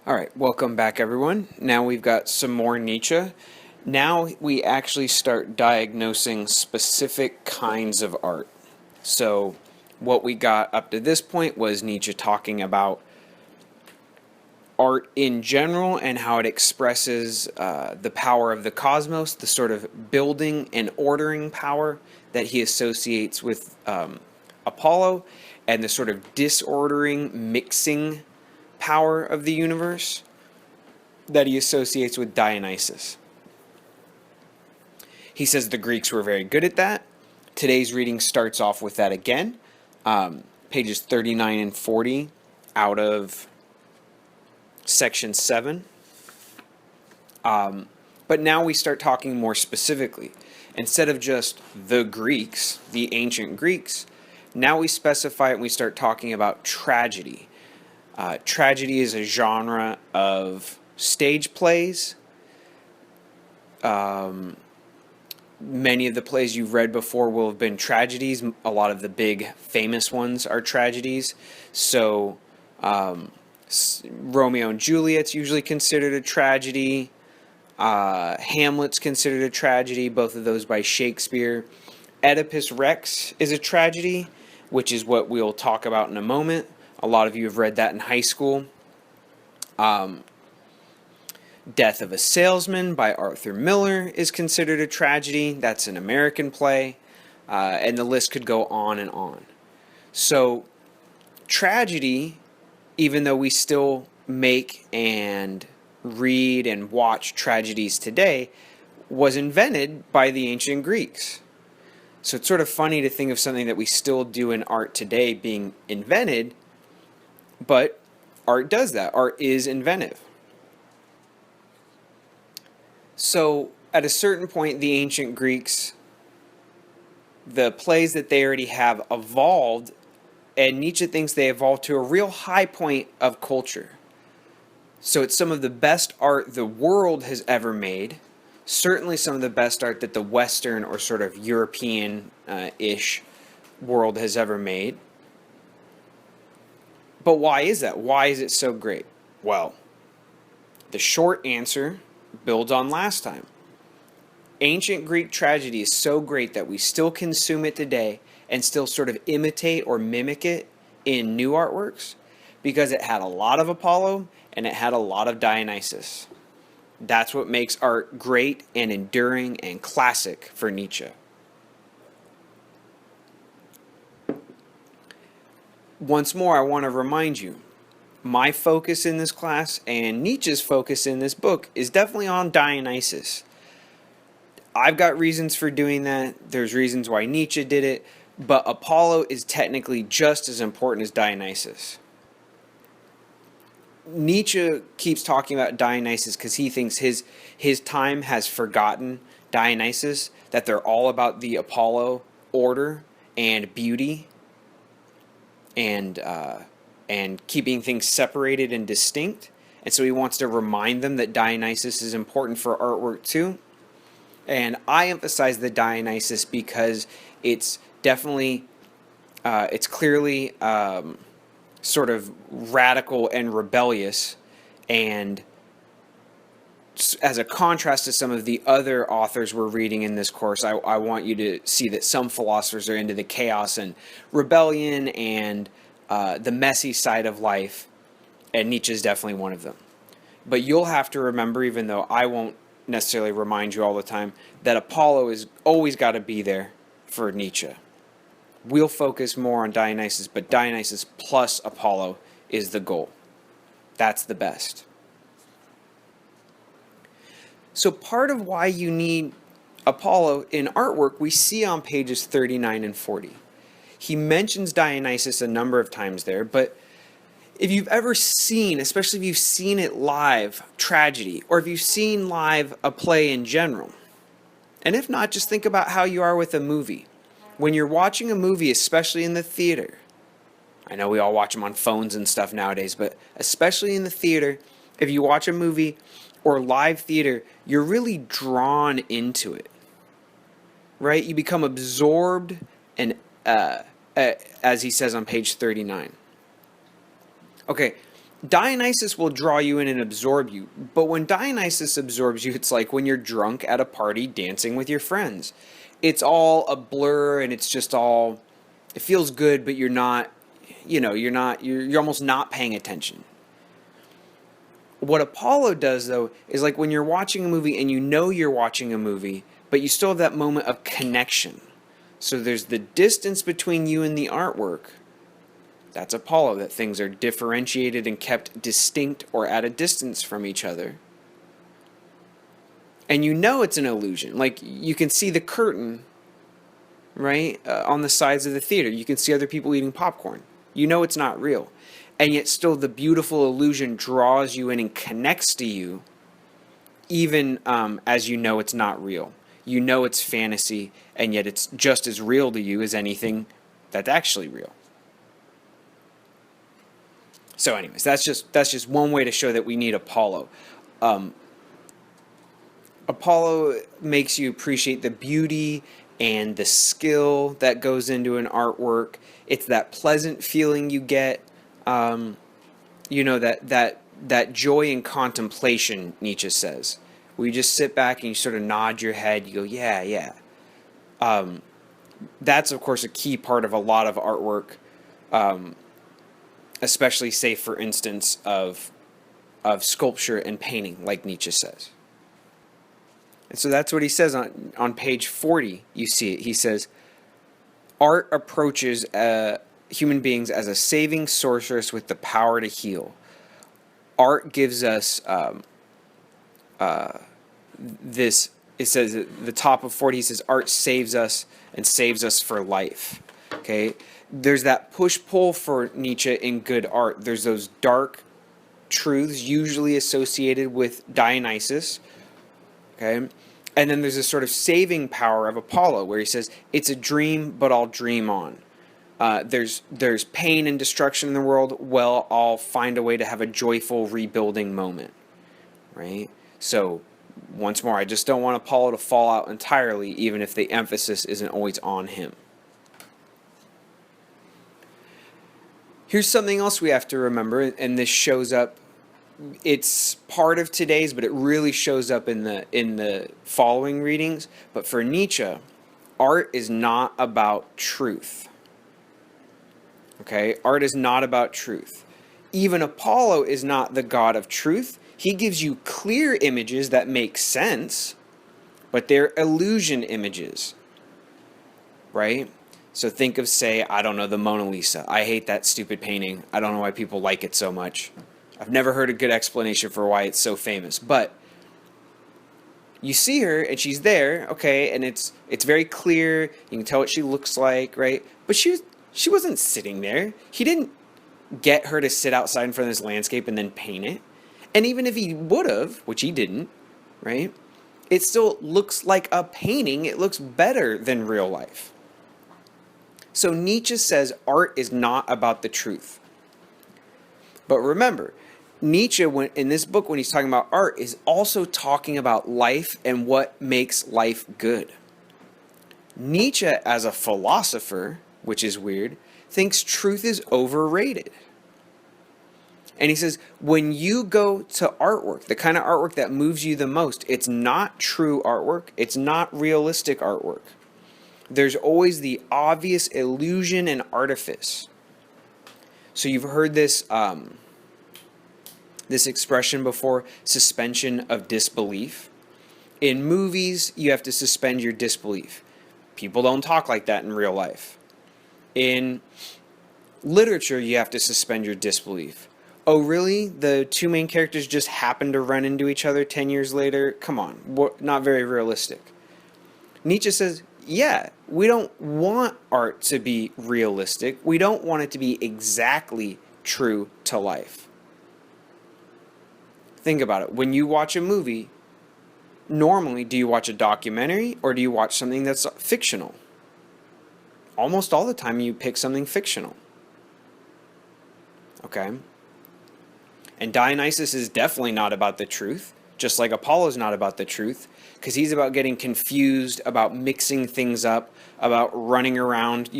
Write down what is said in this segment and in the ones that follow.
All right, welcome back, everyone. Now we've got some more Nietzsche. Now we actually start diagnosing specific kinds of art. So, what we got up to this point was Nietzsche talking about art in general and how it expresses the power of the cosmos, the sort of building and ordering power that he associates with Apollo, and the sort of disordering, mixing power of the universe that he associates with Dionysus. He says the Greeks were very good at that. Today's reading starts off with that again, pages 39 and 40 out of section 7. But now we start talking more specifically. Instead of just the Greeks, the ancient Greeks, now we specify it and we start talking about tragedy. Tragedy is a genre of stage plays. Many of the plays you've read before will have been tragedies. A lot of the big famous ones are tragedies. So Romeo and Juliet's usually considered a tragedy. Hamlet's considered a tragedy, both of those by Shakespeare. Oedipus Rex is a tragedy, which is what we'll talk about in a moment. A lot of you have read that in high school. Death of a Salesman by Arthur Miller is considered a tragedy. That's an American play. And the list could go on and on. So, tragedy, even though we still make and read and watch tragedies today, was invented by the ancient Greeks. So it's sort of funny to think of something that we still do in art today being invented, but art does that. Art is inventive. So at a certain point, the ancient Greeks, the plays that they already have evolved, and Nietzsche thinks they evolved to a real high point of culture. So it's some of the best art the world has ever made, certainly some of the best art that the Western or sort of European-ish world has ever made. But why is that? Why is it so great? Well, the short answer builds on last time. Ancient Greek tragedy is so great that we still consume it today and still sort of imitate or mimic it in new artworks because it had a lot of Apollo and it had a lot of Dionysus. That's what makes art great and enduring and classic for Nietzsche. Once more, I want to remind you, my focus in this class and Nietzsche's focus in this book is definitely on Dionysus. I've got reasons for doing that. There's reasons why Nietzsche did it, but Apollo is technically just as important as Dionysus. Nietzsche keeps talking about Dionysus because he thinks his time has forgotten Dionysus, that they're all about the Apollo order and beauty and keeping things separated and distinct. And so he wants to remind them that Dionysus is important for artwork too. And I emphasize the Dionysus because it's definitely, it's clearly sort of radical and rebellious, and as a contrast to some of the other authors we're reading in this course, I want you to see that some philosophers are into the chaos and rebellion and the messy side of life, and Nietzsche is definitely one of them. But you'll have to remember, even though I won't necessarily remind you all the time, that Apollo is always got to be there for Nietzsche. We'll focus more on Dionysus, but Dionysus plus Apollo is the goal. That's the best. So part of why you need Apollo in artwork we see on pages 39 and 40. He mentions Dionysus a number of times there, but if you've ever seen, especially if you've seen it live, tragedy, or if you've seen live a play in general, and if not, just think about how you are with a movie. When you're watching a movie, especially in the theater, I know we all watch them on phones and stuff nowadays, but especially in the theater, if you watch a movie or live theater, you're really drawn into it, right? You become absorbed, and as he says on page 39. Okay, Dionysus will draw you in and absorb you, but when Dionysus absorbs you, it's like when you're drunk at a party dancing with your friends. It's all a blur, and it's just all, it feels good, but you're not, you're almost not paying attention. What Apollo does, though, is like when you're watching a movie and you know you're watching a movie, but you still have that moment of connection. So there's the distance between you and the artwork. That's Apollo, that things are differentiated and kept distinct or at a distance from each other. And you know it's an illusion. Like, you can see the curtain, right, on the sides of the theater. You can see other people eating popcorn. You know it's not real. And yet still the beautiful illusion draws you in and connects to you, even as you know it's not real. You know it's fantasy, and yet it's just as real to you as anything that's actually real. So anyways, that's just one way to show that we need Apollo. Apollo makes you appreciate the beauty and the skill that goes into an artwork. It's that pleasant feeling you get, that joy in contemplation, Nietzsche says. Where you just sit back and you sort of nod your head, you go, yeah, yeah. That's, of course, a key part of a lot of artwork, especially, say, for instance, of sculpture and painting, like Nietzsche says. And so that's what he says on page 40. You see it. He says, art approaches human beings as a saving sorceress with the power to heal. Art gives us this. It says at the top of 40, he says, art saves us and saves us for life. Okay? There's that push-pull for Nietzsche in good art. There's those dark truths usually associated with Dionysus. Okay? And then there's this sort of saving power of Apollo where he says, it's a dream, but I'll dream on. There's pain and destruction in the world. Well, I'll find a way to have a joyful rebuilding moment. Right? So, once more, I just don't want Apollo to fall out entirely, even if the emphasis isn't always on him. Here's something else we have to remember, and this shows up. It's part of today's, but it really shows up in the following readings. But for Nietzsche, art is not about truth. Okay? Art is not about truth. Even Apollo is not the god of truth. He gives you clear images that make sense, but they're illusion images. Right? So think of, say, I don't know, the Mona Lisa. I hate that stupid painting. I don't know why people like it so much. I've never heard a good explanation for why it's so famous. But you see her, and she's there, okay, and it's very clear. You can tell what she looks like, right? But she wasn't sitting there. He didn't get her to sit outside in front of this landscape and then paint it. And even if he would have, which he didn't, right, it still looks like a painting. It looks better than real life. So Nietzsche says art is not about the truth. But remember, Nietzsche, in this book, when he's talking about art, is also talking about life and what makes life good. Nietzsche, as a philosopher, which is weird, thinks truth is overrated. And he says, when you go to artwork, the kind of artwork that moves you the most, it's not true artwork. It's not realistic artwork. There's always the obvious illusion and artifice. So you've heard this expression before, suspension of disbelief. In movies, you have to suspend your disbelief. People don't talk like that in real life. In literature, you have to suspend your disbelief. Oh, really? The two main characters just happen to run into each other 10 years later? Come on, not very realistic. Nietzsche says, yeah, we don't want art to be realistic. We don't want it to be exactly true to life. Think about it. When you watch a movie, normally, do you watch a documentary or do you watch something that's fictional? Almost all the time you pick something fictional. Okay? And Dionysus is definitely not about the truth, just like Apollo's not about the truth, because he's about getting confused, about mixing things up, about running around,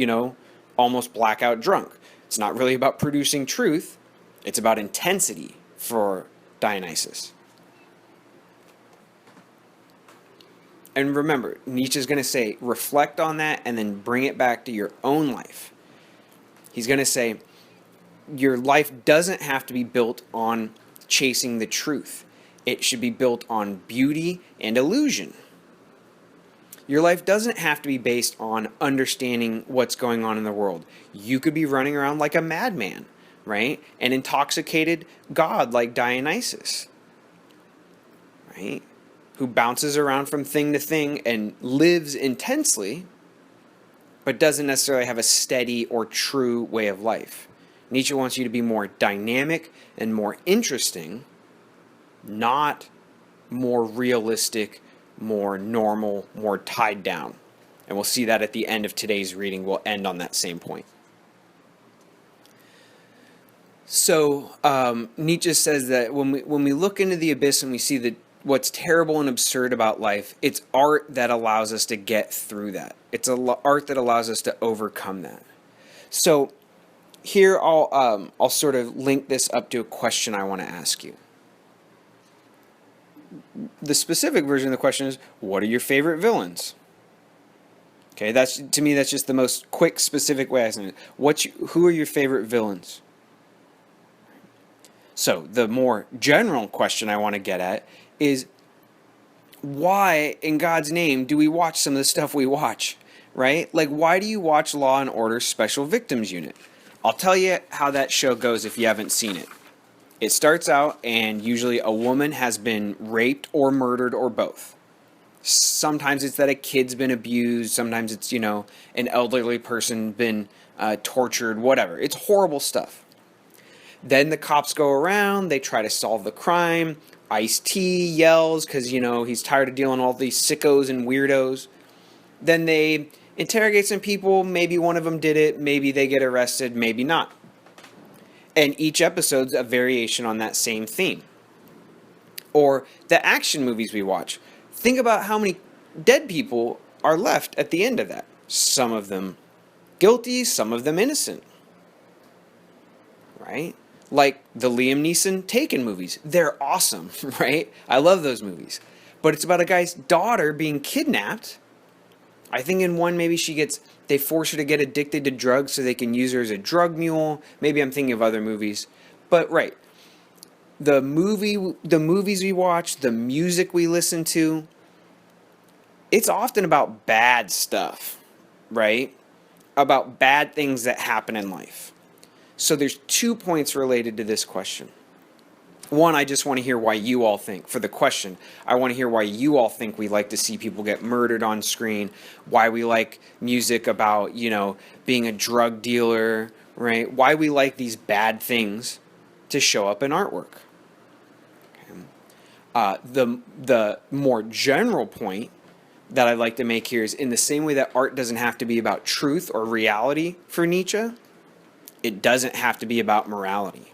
almost blackout drunk. It's not really about producing truth. It's about intensity for Dionysus. And remember, Nietzsche's going to say, reflect on that and then bring it back to your own life. He's going to say, your life doesn't have to be built on chasing the truth. It should be built on beauty and illusion. Your life doesn't have to be based on understanding what's going on in the world. You could be running around like a madman, right? An intoxicated god like Dionysus, right? Who bounces around from thing to thing and lives intensely, but doesn't necessarily have a steady or true way of life. Nietzsche wants you to be more dynamic and more interesting, not more realistic, more normal, more tied down. And we'll see that at the end of today's reading. We'll end on that same point. So Nietzsche says that when we look into the abyss and we see that what's terrible and absurd about life, it's art that allows us to get through that. It's art that allows us to overcome that. So here I'll sort of link this up to a question I want to ask you. The specific version of the question is, what are your favorite villains? Okay, to me that's just the most quick, specific way I say it. Who are your favorite villains? So the more general question I want to get at is, why in God's name do we watch some of the stuff we watch, right? Like, why do you watch Law and Order Special Victims Unit? I'll tell you how that show goes if you haven't seen it. It starts out and usually a woman has been raped or murdered or both. Sometimes it's that a kid's been abused. Sometimes it's, an elderly person been tortured, whatever. It's horrible stuff. Then the cops go around. They try to solve the crime. Ice-T yells because, he's tired of dealing with all these sickos and weirdos. Then they interrogate some people. Maybe one of them did it. Maybe they get arrested. Maybe not. And each episode's a variation on that same theme. Or the action movies we watch. Think about how many dead people are left at the end of that. Some of them guilty, some of them innocent. Right? Like the Liam Neeson Taken movies. They're awesome, right? I love those movies. But it's about a guy's daughter being kidnapped. I think in one maybe they force her to get addicted to drugs so they can use her as a drug mule. Maybe I'm thinking of other movies. But right, the movies we watch, the music we listen to, it's often about bad stuff, right? About bad things that happen in life. So there's 2 points related to this question. One, I just want to hear why you all think. For the question, I want to hear why you all think we like to see people get murdered on screen, why we like music about, being a drug dealer, right? Why we like these bad things to show up in artwork. Okay. The more general point that I'd like to make here is, in the same way that art doesn't have to be about truth or reality for Nietzsche, it doesn't have to be about morality.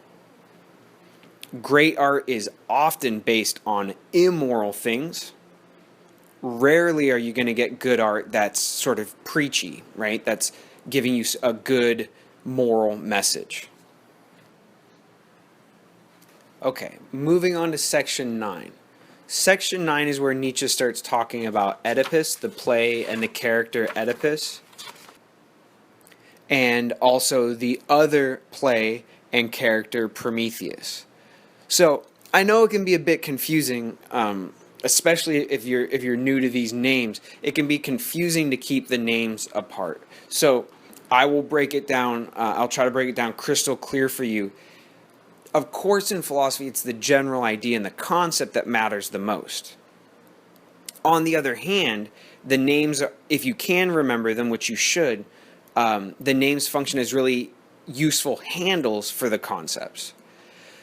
Great art is often based on immoral things. Rarely are you going to get good art that's sort of preachy, right? That's giving you a good moral message. Okay, moving on to section 9. Section 9 is where Nietzsche starts talking about Oedipus, the play, and the character Oedipus, and also the other play and character Prometheus. So I know it can be a bit confusing, especially if you're new to these names. It can be confusing to keep the names apart. So I will break it down. I'll try to break it down crystal clear for you. Of course, in philosophy, it's the general idea and the concept that matters the most. On the other hand, the names, if you can remember them, which you should, the names function as really useful handles for the concepts.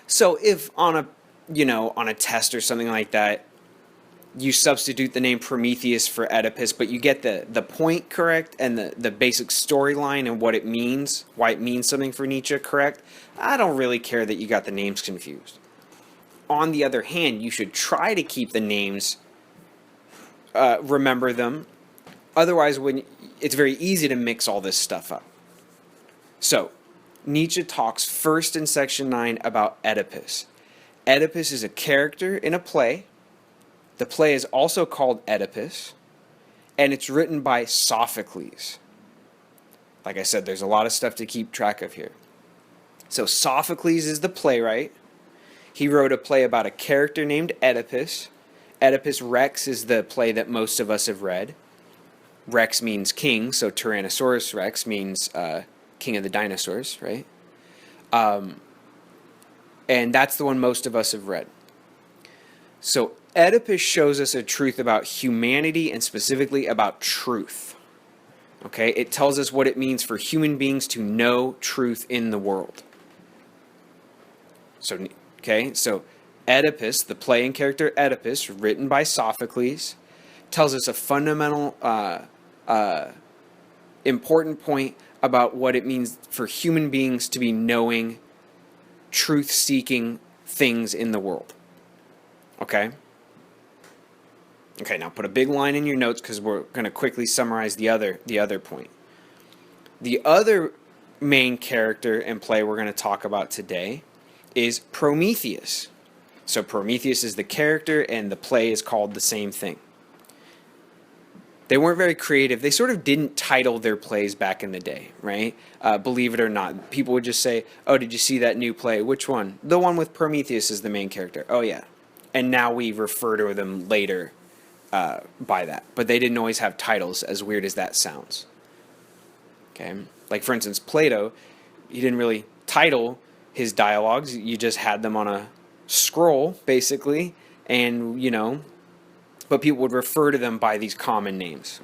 So if on a test or something like that, you substitute the name Prometheus for Oedipus, but you get the point correct and the basic storyline and what it means, why it means something for Nietzsche correct, I don't really care that you got the names confused. On the other hand, you should try to keep the names, remember them. Otherwise, it's very easy to mix all this stuff up. So, Nietzsche talks first in section 9 about Oedipus. Oedipus is a character in a play. The play is also called Oedipus, and it's written by Sophocles. Like I said, there's a lot of stuff to keep track of here. So Sophocles is the playwright. He wrote a play about a character named Oedipus. Oedipus Rex is the play that most of us have read. Rex means king, so Tyrannosaurus Rex means king of the dinosaurs, right? And that's the one most of us have read. So Oedipus shows us a truth about humanity and specifically about truth. Okay, it tells us what it means for human beings to know truth in the world. So Oedipus, the play and character Oedipus, written by Sophocles, tells us a fundamental, important point about what it means for human beings to be knowing, truth-seeking things in the world. Okay? Okay, now put a big line in your notes because we're going to quickly summarize the other point. The other main character and play we're going to talk about today is Prometheus. So Prometheus is the character and the play is called the same thing. They weren't very creative. They sort of didn't title their plays back in the day, right? Believe it or not. People would just say, oh, did you see that new play? Which one? The one with Prometheus as the main character. Oh, yeah. And now we refer to them later by that. But they didn't always have titles, as weird as that sounds. Okay? Like, for instance, Plato, he didn't really title his dialogues. You just had them on a scroll, basically, and, but people would refer to them by these common names.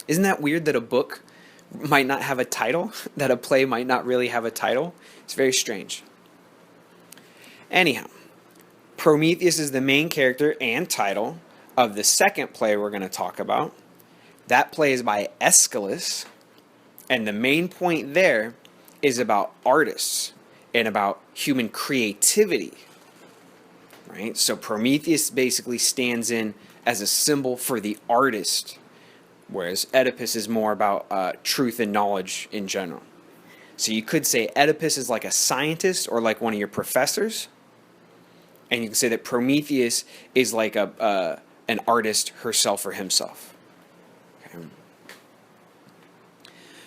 Isn't that weird that a book might not have a title, that a play might not really have a title? It's very strange. Anyhow, Prometheus is the main character and title of the second play we're going to talk about. That play is by Aeschylus, and the main point there is about artists and about human creativity. Right? So Prometheus basically stands in as a symbol for the artist, whereas Oedipus is more about truth and knowledge in general. So you could say Oedipus is like a scientist or like one of your professors, and you can say that Prometheus is like an artist herself or himself. Okay.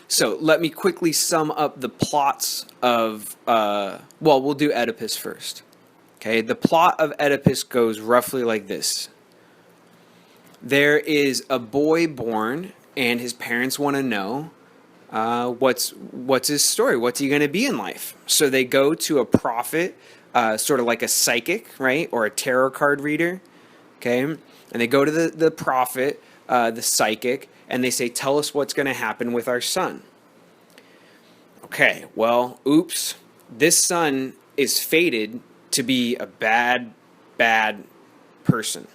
So let me quickly sum up the plots of, we'll do Oedipus first. Okay, the plot of Oedipus goes roughly like this. There is a boy born, and his parents want to know what's his story. What's he going to be in life? So they go to a prophet, sort of like a psychic, right, or a tarot card reader. Okay, and they go to the prophet, the psychic, and they say, "Tell us what's going to happen with our son." Okay, well, oops, this son is fated to be a bad person.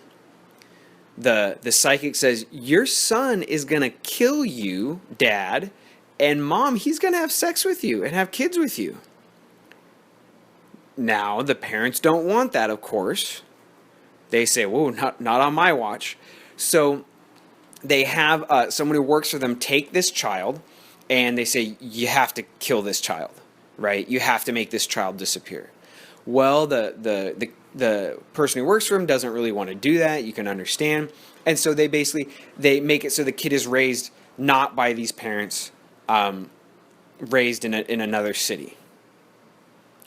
The psychic says, your son is going to kill you, Dad, and Mom, he's going to have sex with you and have kids with you. Now, the parents don't want that, of course. They say, whoa, not on my watch. So they have someone who works for them take this child, and they say, you have to kill this child, right? You have to make this child disappear. Well, the person who works for him doesn't really want to do that. You can understand. And so they make it so the kid is raised not by these parents, raised in another city.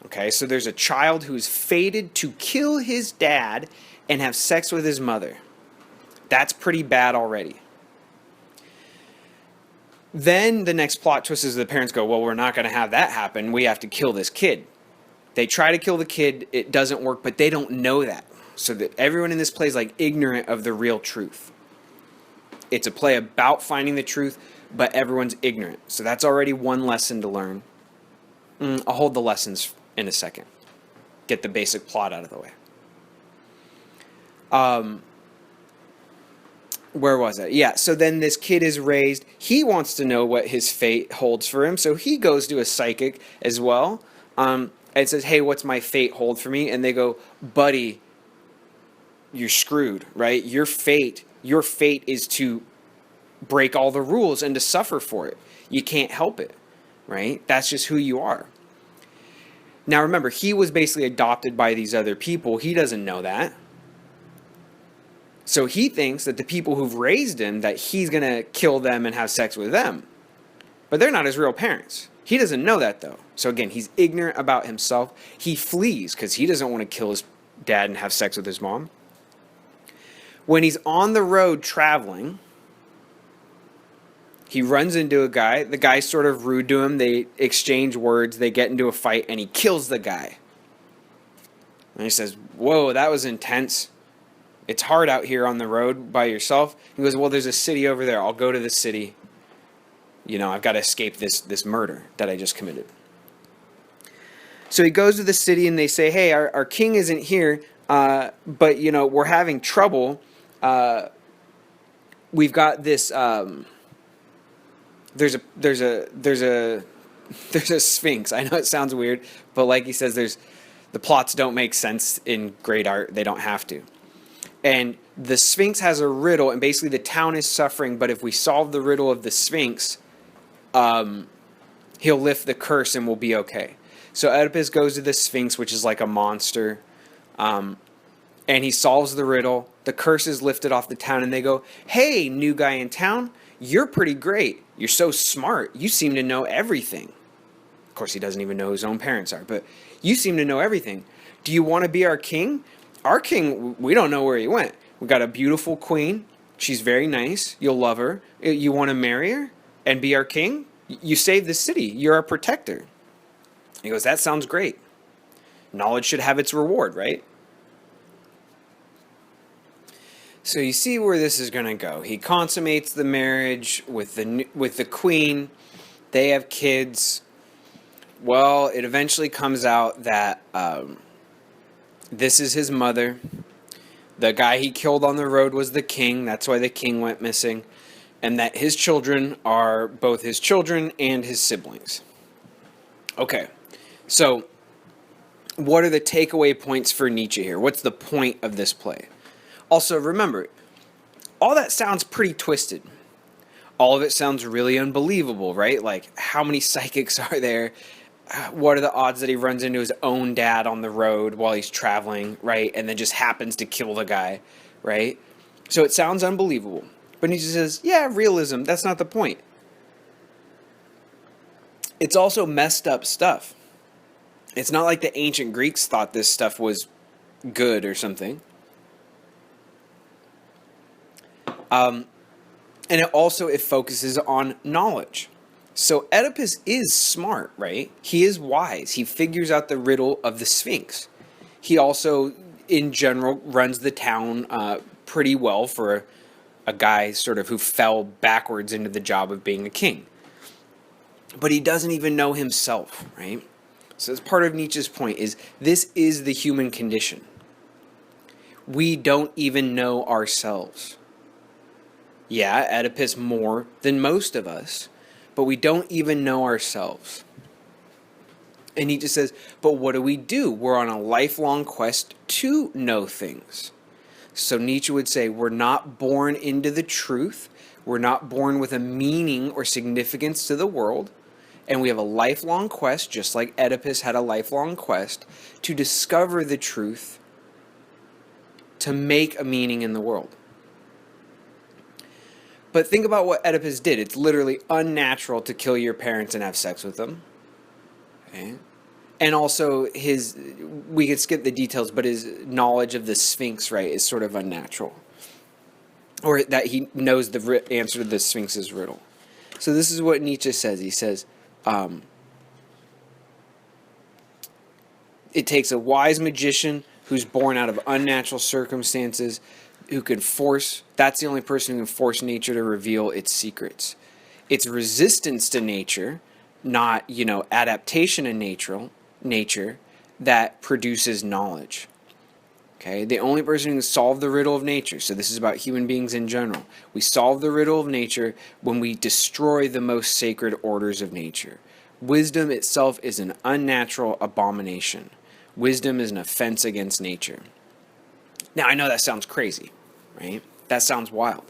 Okay, so there's a child who's fated to kill his dad and have sex with his mother. That's pretty bad already. Then the next plot twist is the parents go, well, we're not going to have that happen. We have to kill this kid. They try to kill the kid. It doesn't work, but they don't know that. So that everyone in this play is like ignorant of the real truth. It's a play about finding the truth, but everyone's ignorant. So that's already one lesson to learn. I'll hold the lessons in a second. Get the basic plot out of the way. Where was it? Yeah, so then this kid is raised. He wants to know what his fate holds for him, so he goes to a psychic as well. And says, hey, what's my fate hold for me? And they go, buddy, you're screwed, right? Your fate is to break all the rules and to suffer for it. You can't help it, right? That's just who you are. Now remember, he was basically adopted by these other people. He doesn't know that. So he thinks that the people who've raised him, that he's going to kill them and have sex with them. But they're not his real parents. He doesn't know that, though. So again, he's ignorant about himself. He flees because he doesn't want to kill his dad and have sex with his mom. When he's on the road traveling, he runs into a guy. The guy's sort of rude to him. They exchange words. They get into a fight, and he kills the guy. And he says, "Whoa, that was intense. It's hard out here on the road by yourself." He goes, "Well, there's a city over there. I'll go to the city. I've got to escape this murder that I just committed." So he goes to the city, and they say, "Hey, our king isn't here, but we're having trouble. We've got this. There's a sphinx. I know it sounds weird, but like he says, the plots don't make sense in great art. They don't have to. And the sphinx has a riddle, and basically the town is suffering. But if we solve the riddle of the sphinx, he'll lift the curse and we'll be okay." So Oedipus goes to the sphinx, which is like a monster, and he solves the riddle. The curse is lifted off the town, and they go, "Hey, new guy in town, you're pretty great. You're so smart. You seem to know everything." Of course, he doesn't even know who his own parents are, but you seem to know everything. "Do you want to be our king? Our king, we don't know where he went. We got a beautiful queen. She's very nice. You'll love her. You want to marry her and be our king? You saved the city. You're our protector." He goes, "That sounds great. Knowledge should have its reward, right?" So you see where this is going to go. He consummates the marriage with the queen. They have kids. Well, it eventually comes out that this is his mother. The guy he killed on the road was the king. That's why the king went missing. And that his children are both his children and his siblings. Okay, so what are the takeaway points for Nietzsche here? What's the point of this play? Also, remember, all that sounds pretty twisted. All of it sounds really unbelievable, right? Like, how many psychics are there? What are the odds that he runs into his own dad on the road while he's traveling, right? And then just happens to kill the guy, right? So it sounds unbelievable. But Nietzsche says, yeah, realism, that's not the point. It's also messed up stuff. It's not like the ancient Greeks thought this stuff was good or something. And it focuses on knowledge. So Oedipus is smart, right? He is wise. He figures out the riddle of the Sphinx. He also, in general, runs the town pretty well for a guy sort of who fell backwards into the job of being a king. But he doesn't even know himself, right? So that's part of Nietzsche's point, is this is the human condition. We don't even know ourselves. Yeah, Oedipus more than most of us, but we don't even know ourselves. And Nietzsche says, but what do? We're on a lifelong quest to know things. So Nietzsche would say, we're not born into the truth. We're not born with a meaning or significance to the world. And we have a lifelong quest, just like Oedipus had a lifelong quest, to discover the truth, to make a meaning in the world. But think about what Oedipus did. It's literally unnatural to kill your parents and have sex with them. Okay? And also we could skip the details, but his knowledge of the Sphinx, right, is sort of unnatural. Or that he knows the answer to the Sphinx's riddle. So this is what Nietzsche says. He says, it takes a wise magician who's born out of unnatural circumstances, who could that's the only person who can force nature to reveal its secrets. It's resistance to nature, not, adaptation in nature that produces knowledge. Okay, the only person who can solve the riddle of nature, so this is about human beings in general, we solve the riddle of nature when we destroy the most sacred orders of nature. Wisdom itself is an unnatural abomination. Wisdom is an offense against nature. Now, I know that sounds crazy, right? That sounds wild.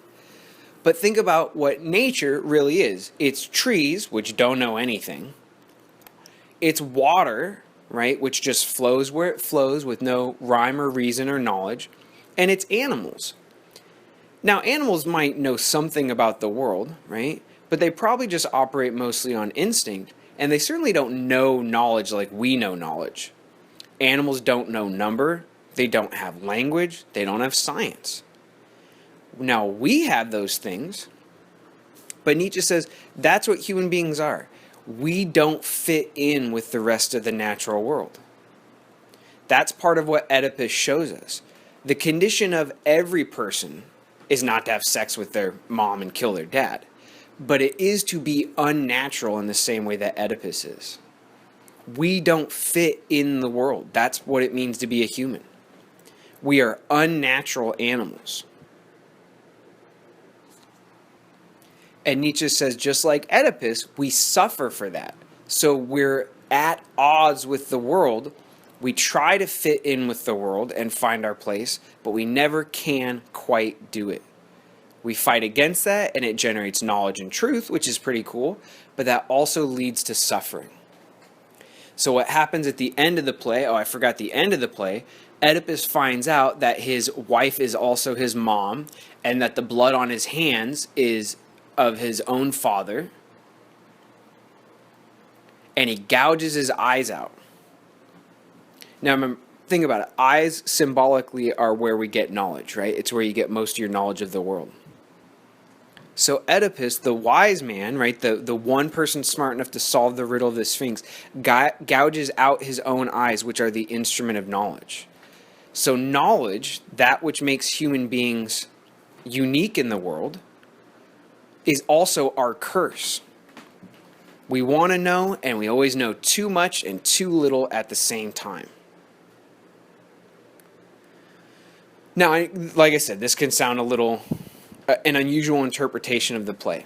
But think about what nature really is. It's trees, which don't know anything, It's water, right, which just flows where it flows with no rhyme or reason or knowledge. And it's animals. Now, animals might know something about the world, right? But they probably just operate mostly on instinct. And they certainly don't know knowledge like we know knowledge. Animals don't know number. They don't have language. They don't have science. Now, we have those things. But Nietzsche says that's what human beings are. We don't fit in with the rest of the natural world. That's part of what Oedipus shows us. The condition of every person is not to have sex with their mom and kill their dad. But it is to be unnatural in the same way that Oedipus is. We don't fit in the world. That's what it means to be a human. We are unnatural animals. And Nietzsche says, just like Oedipus, we suffer for that. So we're at odds with the world. We try to fit in with the world and find our place, but we never can quite do it. We fight against that, and it generates knowledge and truth, which is pretty cool, but that also leads to suffering. So what happens at the end of the play, I forgot the end of the play, Oedipus finds out that his wife is also his mom, and that the blood on his hands is of his own father, and he gouges his eyes out. Now, remember, think about it. Eyes symbolically are where we get knowledge, right? It's where you get most of your knowledge of the world. So Oedipus, the wise man, right, the one person smart enough to solve the riddle of the Sphinx, gouges out his own eyes, which are the instrument of knowledge. So knowledge, that which makes human beings unique in the world, is also our curse. We want to know, and we always know too much and too little at the same time. Now, like I said, this can sound a little an unusual interpretation of the play.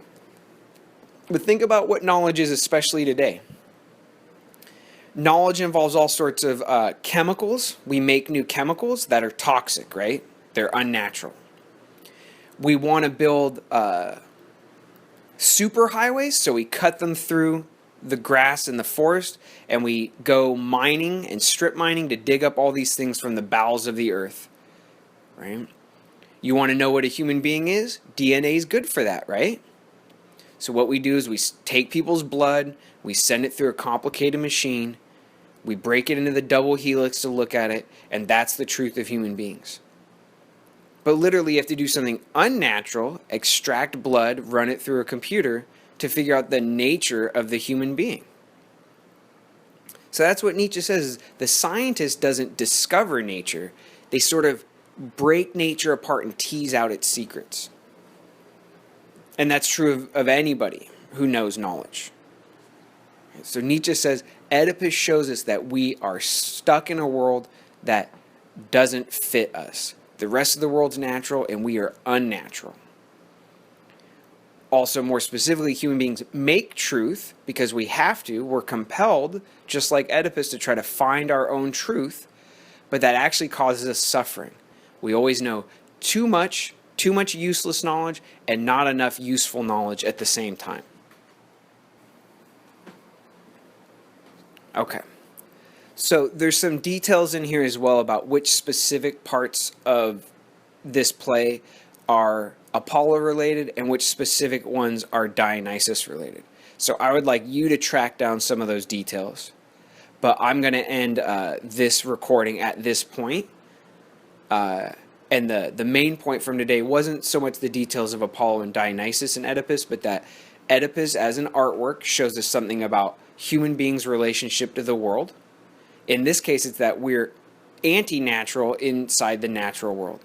But think about what knowledge is, especially today. Knowledge involves all sorts of chemicals. We make new chemicals that are toxic, right? They're unnatural. We want to build superhighways, so we cut them through the grass in the forest, and we go mining and strip mining to dig up all these things from the bowels of the earth, right? You want to know what a human being is? DNA is good for that, right? So what we do is we take people's blood, we send it through a complicated machine, we break it into the double helix to look at it, and that's the truth of human beings. But literally you have to do something unnatural, extract blood, run it through a computer to figure out the nature of the human being. So that's what Nietzsche says, is the scientist doesn't discover nature, they sort of break nature apart and tease out its secrets. And that's true of anybody who knows knowledge. So Nietzsche says Oedipus shows us that we are stuck in a world that doesn't fit us. The rest of the world's natural and we are unnatural. Also, more specifically, human beings make truth because we have to. We're compelled, just like Oedipus, to try to find our own truth, but that actually causes us suffering. We always know too much useless knowledge and not enough useful knowledge at the same time. Okay. So there's some details in here as well about which specific parts of this play are Apollo related and which specific ones are Dionysus related. So I would like you to track down some of those details. But I'm going to end this recording at this point. And the main point from today wasn't so much the details of Apollo and Dionysus and Oedipus, but that Oedipus as an artwork shows us something about human beings' relationship to the world. In this case, it's that we're anti-natural inside the natural world.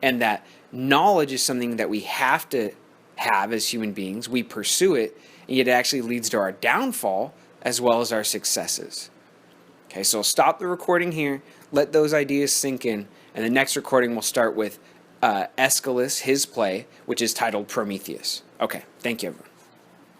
And that knowledge is something that we have to have as human beings. We pursue it, and yet it actually leads to our downfall as well as our successes. Okay, so I'll stop the recording here, let those ideas sink in, and the next recording will start with Aeschylus, his play, which is titled Prometheus. Okay, thank you, everyone.